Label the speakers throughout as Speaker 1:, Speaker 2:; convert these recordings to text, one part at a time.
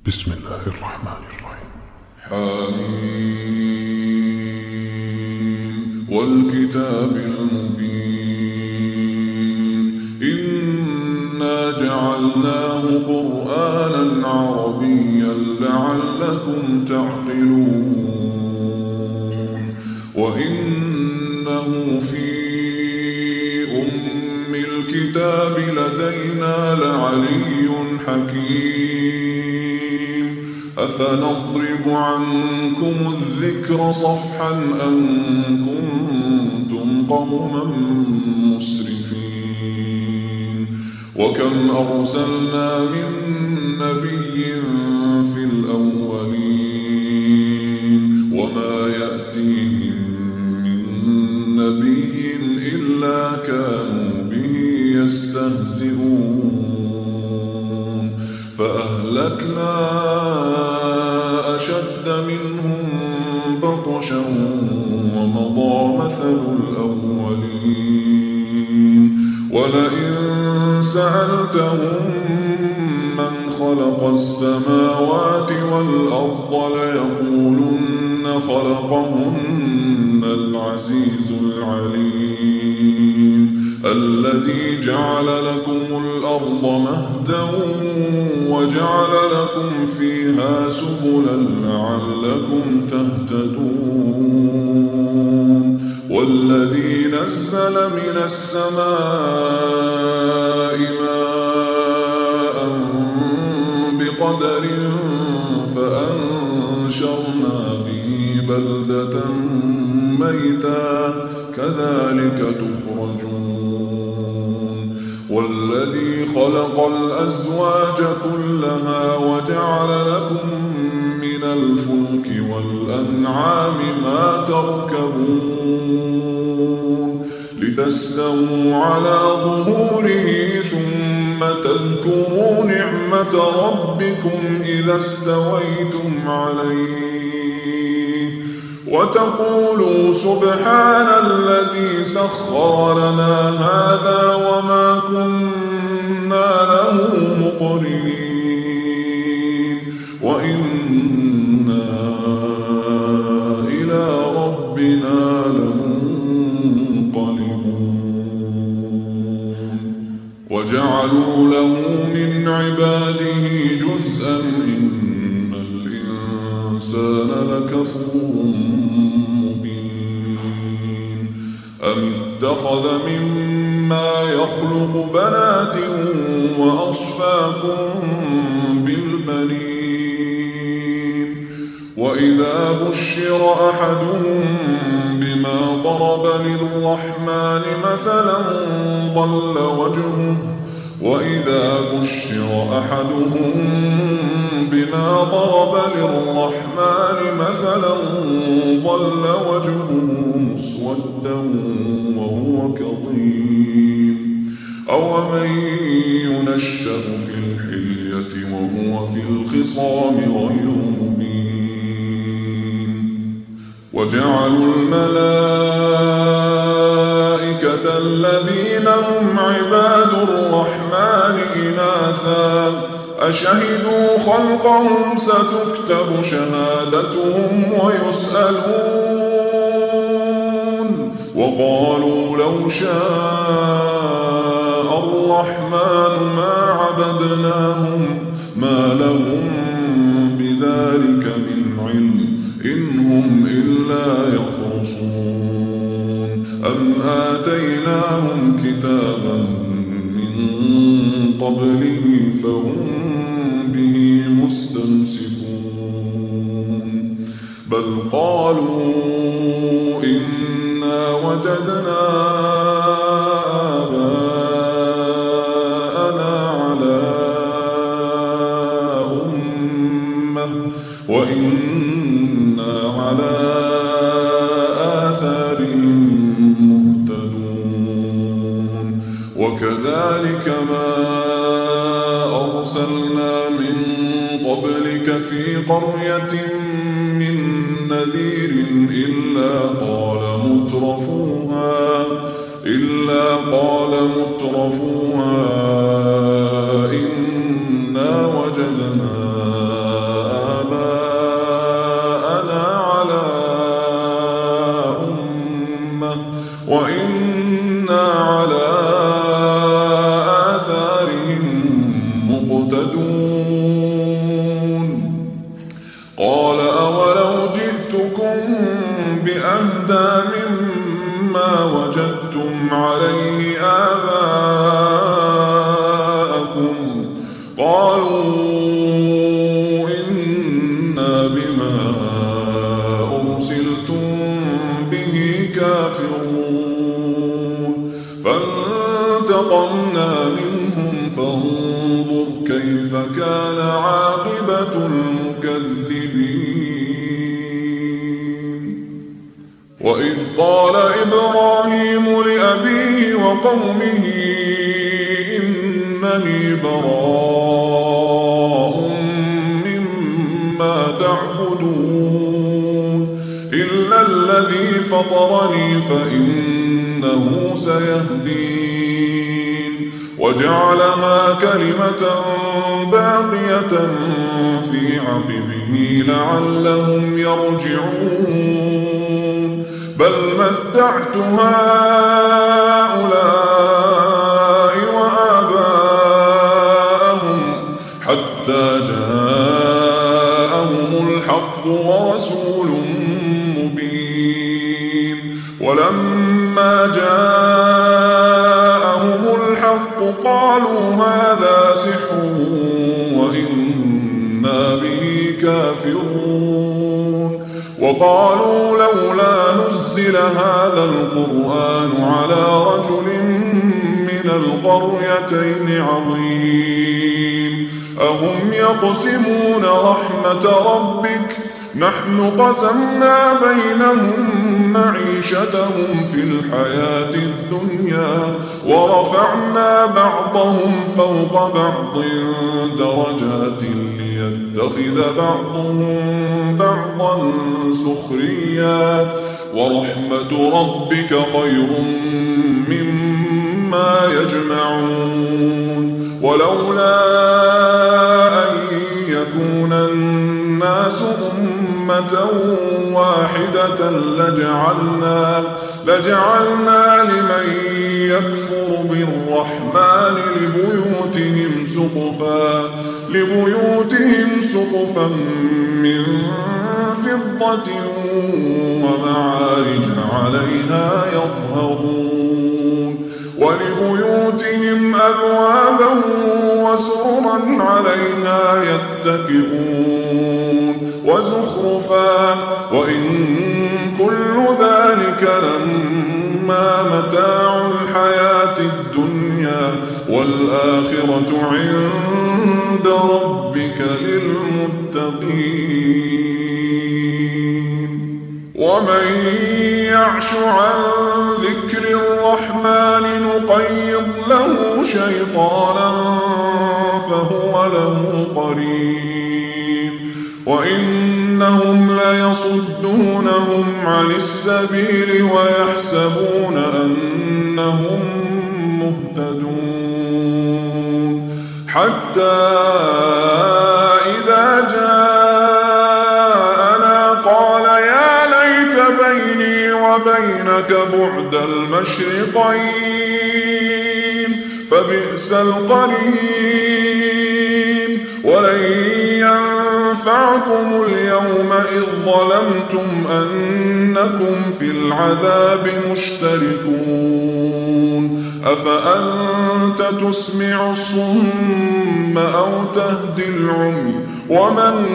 Speaker 1: بسم الله الرحمن الرحيم.
Speaker 2: حميم والكتاب المبين إنا جعلناه قرآنا عربيا لعلكم تعقلون وإنه في أم الكتاب لدينا لعلي حكيم أفنضرب عنكم الذكر صفحا أن كنتم قوما مسرفين وكم أرسلنا من نبي في الأولين وما يأتيهم من نبي إلا كانوا به يستهزئون فأهلكنا أشد منهم بطشا ومضى مثل الأولين ولئن سألتهم من خلق السماوات والأرض ليقولن خلقهن العزيز العليم الذي جعل لكم الأرض مهدا وجعل لكم فيها سبلا لعلكم تهتدون والذي نزل من السماء ماء بقدر فأنشرنا به بلدة ميتا كذلك تخرجون والذي خلق الأزواج كلها وجعل لكم من الفلك والأنعام ما تركبون لتستووا على ظهوره ثم تذكروا نعمة ربكم إذا استويتم عليه وتقولوا سبحان الذي سخر لنا هذا وما كنا له مقرنين وإنا إلى ربنا لمنقلبون وجعلوا له من عباده جزءا إن الإنسان لكفور أم اتخذ مما يخلق بنات وأصفاكم بالبنين وإذا بشر أحدهم بما ضرب للرحمن مثلا ظل وجهه وإذا بشر أحدهم بما ضرب للرحمن مثلا ظل وجهه مسودا وهو كظيم أومن ينشأ في الحلية وهو في الخصام غير مبين وجعلوا الملائكة الذين هم عباد الرحمن إناثا أشهدوا خلقهم ستكتب شهادتهم ويسألون وقالوا لو شاء الرحمن ما عبدناهم ما لهم بذلك من علم إن هم إلا يخرصون أم آتيناهم كتابا من قبله فهم به مستمسكون بل قالوا إنا وجدنا آباءنا على أمة وإنا على آثارهم مهتدون وكذلك ما أرسلنا من قبلك في قرية من نذير إلا قال مترفوها إنا وجدنا مهتدون قال أولو جئتكم بأهدى مما وجدتم عليه آباءكم قالوا إنا بما أرسلتم به كافرون فانتقمنا منهم فانظر كيف كان عاقبة المكذبين وإذ قال إبراهيم لأبيه وقومه إنني براء مما تعبدون إلا الذي فطرني فإنه سيهدين وجعلها كلمة باقية في عقبه لعلهم يرجعون بل متعت هؤلاء وآباءهم حتى جاءهم الحق ورسول مبين ولما جاءهم الحق قالوا هذا سحر وإنا به كافرون وقالوا لولا نزل هذا القرآن على رجل من القريتين عظيم أهم يقسمون رحمة ربك نحن قسمنا بينهم معيشتهم في الحياة الدنيا ورفعنا بعضهم فوق بعض درجات ليتخذ بعضهم بعضا سخريا ورحمة ربك خير مما يجمعون ولولا أن يكون الناس أمة واحدة لجعلنا لمن يكفر بالرحمن لبيوتهم سقفا من فضة ومعارج عليها يظهرون ولبيوتهم أبوابا وسررا عليها يتكئون وزخرفا وإن كل ذلك لما متاع الحياة الدنيا والآخرة عند ربك للمتقين ومن يعش عن ذكر الرحمن نقيض له شيطانا فهو له قرين وإنهم ليصدونهم عن السبيل ويحسبون أنهم مهتدون حتى إذا جاءنا قال يا ليت بيني وبينك بعد المشرقين فبئس القرين ولن ينفعكم اليوم إذ ظلمتم أنكم في العذاب مشتركون أفأنت تسمع الصم أو تهدي العمي ومن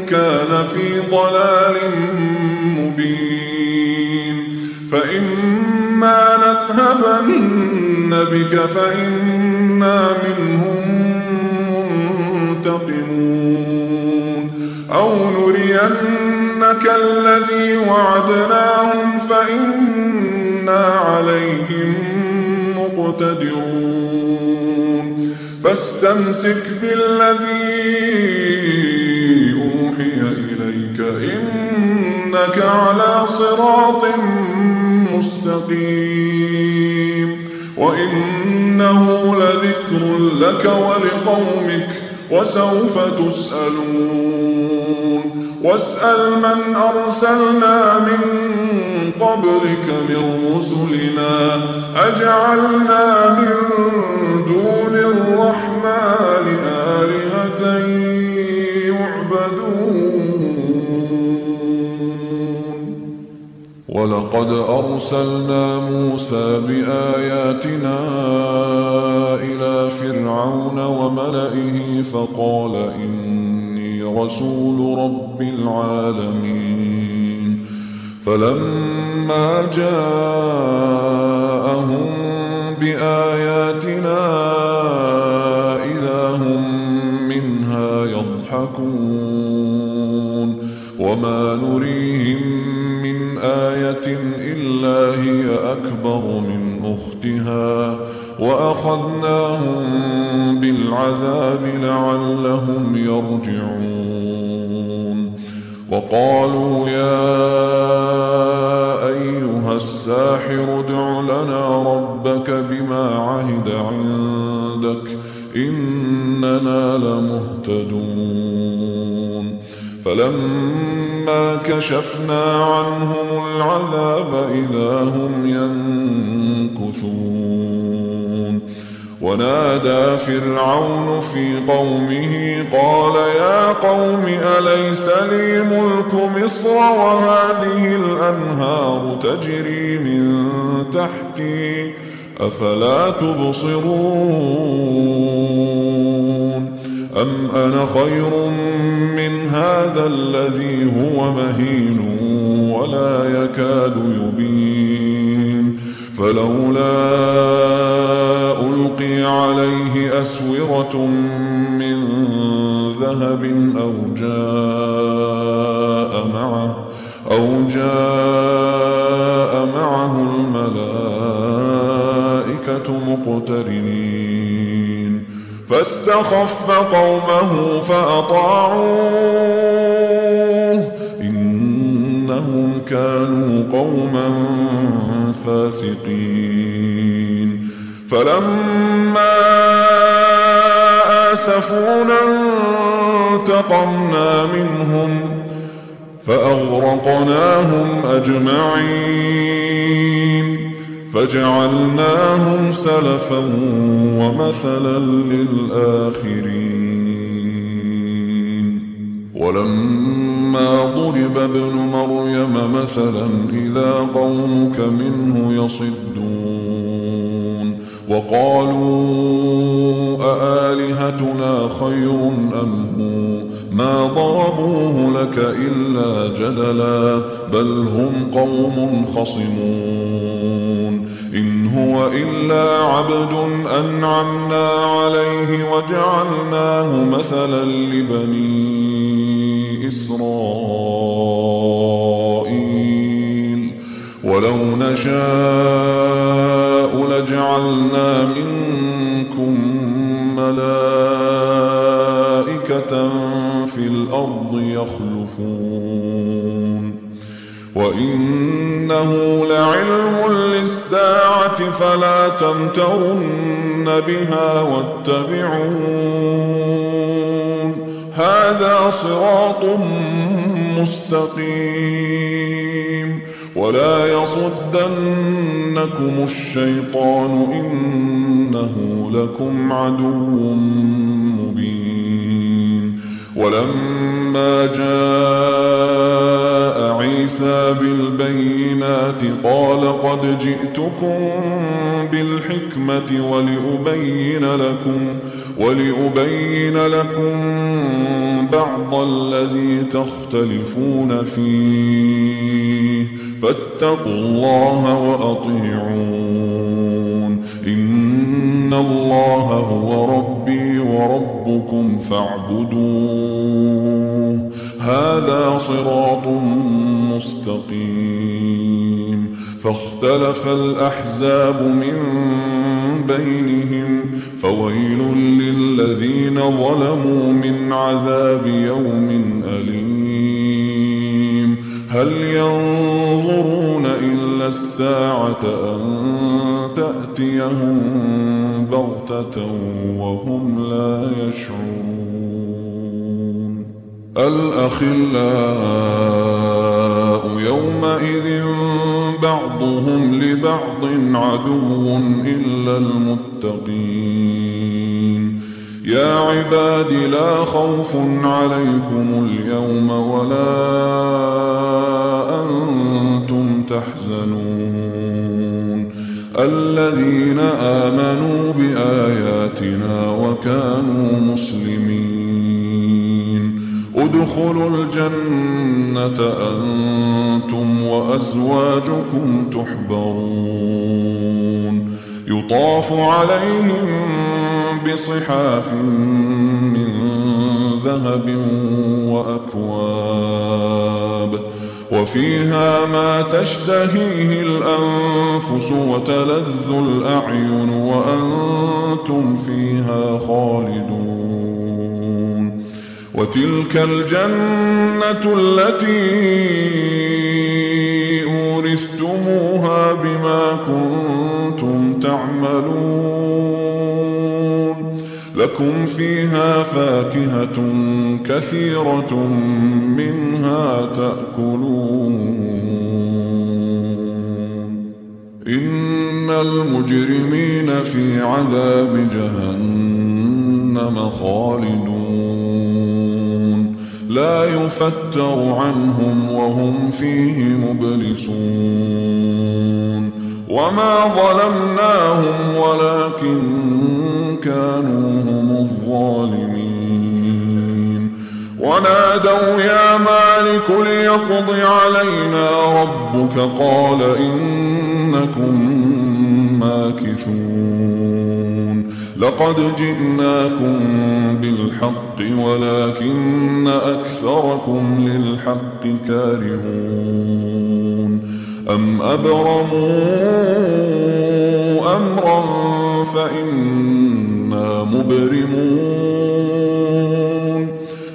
Speaker 2: كان في ضلال مبين فإما نذهبن بك فإنا منهم منتقمون أو نرينك الذي وعدناهم فإنا عليهم مقتدرون فاستمسك بالذي أوحي إليك إنك على صراط مستقيم وإنه لذكر لك ولقومك وسوف تسألون واسأل من أرسلنا من قبلك من رسلنا أجعلنا من دون الرحمن آلهة ولقد أرسلنا موسى بآياتنا إلى فرعون وملئه فقال إني رسول رب العالمين فلما جاءهم بآياتنا إذا هم منها يضحكون وما نريهم من آية إلا هي أكبر من أختها وأخذناهم بالعذاب لعلهم يرجعون وقالوا يا أيها الساحر ادع لنا ربك بما عهد عندك إننا لمهتدون فلما كشفنا عنهم العذاب إذا هم ينكثون ونادى فرعون في قومه قال يا قوم أليس لي ملك مصر وهذه الأنهار تجري من تحتي أفلا تبصرون أم أنا خير من هذا الذي هو مهين ولا يكاد يبين فلولا ألقي عليه أسورة من ذهب أو جاء معه الملائكة مقترنين فاستخف قومه فأطاعوه إنهم كانوا قوما فاسقين فلما آسفونا انتقمنا منهم فأغرقناهم أجمعين فجعلناهم سلفا ومثلا للآخرين ولما ضرب ابن مريم مثلا إذا قومك منه يصدون وقالوا أآلهتنا خير أم هو ما ضربوه لك إلا جدلا بل هم قوم خصمون إن هو إلا عبد أنعمنا عليه وجعلناه مثلا لبني إسرائيل ولو نشاء لجعلنا منكم ملائكة في الأرض يخلفون وإنه لعلم للساعة فلا تمترن بها واتبعون هذا صراط مستقيم ولا يصدنكم الشيطان إنه لكم عدو مبين ولما جاء عيسى بالبينات قال قد جئتكم بالحكمة ولأبين لكم بعض الذي تختلفون فيه فاتقوا الله وأطيعون إن الله هو ربي وربكم فاعبدوه هذا صراط مستقيم فاختلف الأحزاب من بينهم فويل للذين ظلموا من عذاب يوم أليم هل ينظرون إلا الساعة أن تأتيهم بغتة وهم لا يشعرون الأخلاء يومئذ بعضهم لبعض عدو إلا المتقين يا عباد لا خوف عليكم اليوم ولا أنتم تحزنون الذين آمنوا بآياتنا وكانوا مسلمين ادخلوا الجنة أنتم وأزواجكم تحبرون يطاف عليهم بصحاف من ذهب وأكواب وفيها ما تشتهيه الأنفس وتلذ الأعين وأنتم فيها خالدون وتلك الجنة التي أورثتموها بما كنتم تعملون لكم فيها فاكهة كثيرة منها تأكلون إن المجرمين في عذاب جهنم خالدون لا يفتر عنهم وهم فيه مبلسون وما ظلمناهم ولكن كانوا هم الظالمين ونادوا يا مالك ليقض علينا ربك قال إنكم ماكثون لقد جئناكم بالحق ولكن أكثركم للحق كارهون أم أبرموا أمرا فإنا مبرمون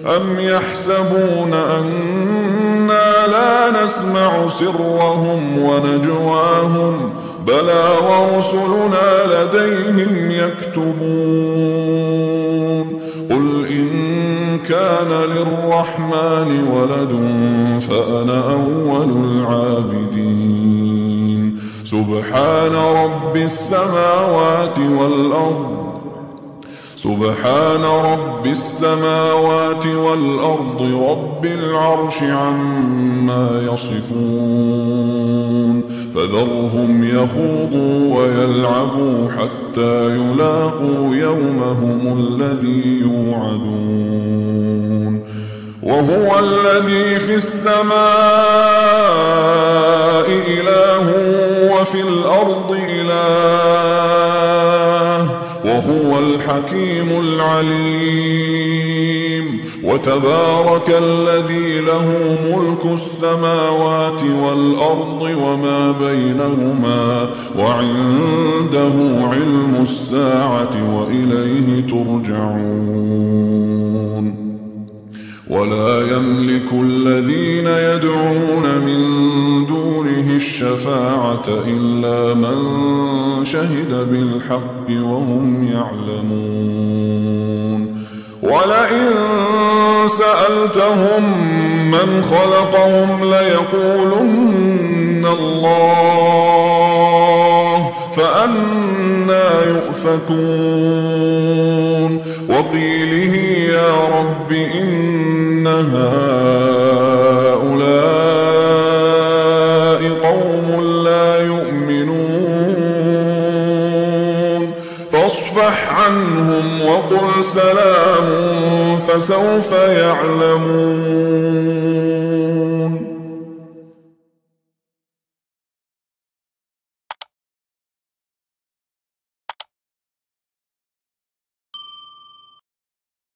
Speaker 2: أم يحسبون أنا لا نسمع سرهم ونجواهم بلى ورسلنا لديهم يكتبون قل إن كان للرحمن ولد فأنا أول العابدين سبحان رب السماوات والأرض رب العرش عما يصفون فذرهم يخوضوا ويلعبوا حتى يلاقوا يومهم الذي يوعدون وهو الذي في السماء إله وفي الأرض إله وهو الحكيم العليم وتبارك الذي له ملك السماوات والأرض وما بينهما وعنده علم الساعة وإليه ترجعون ولا يملك الذين يدعون من دونه الشفاعة إلا من شهد بالحق وهم يعلمون ولئن سألتهم من خلقهم ليقولن الله فأنى يؤفكون وقيله يا رب إن هؤلاء قوم لا يؤمنون فاصفح عنهم وقل سلام فسوف يعلمون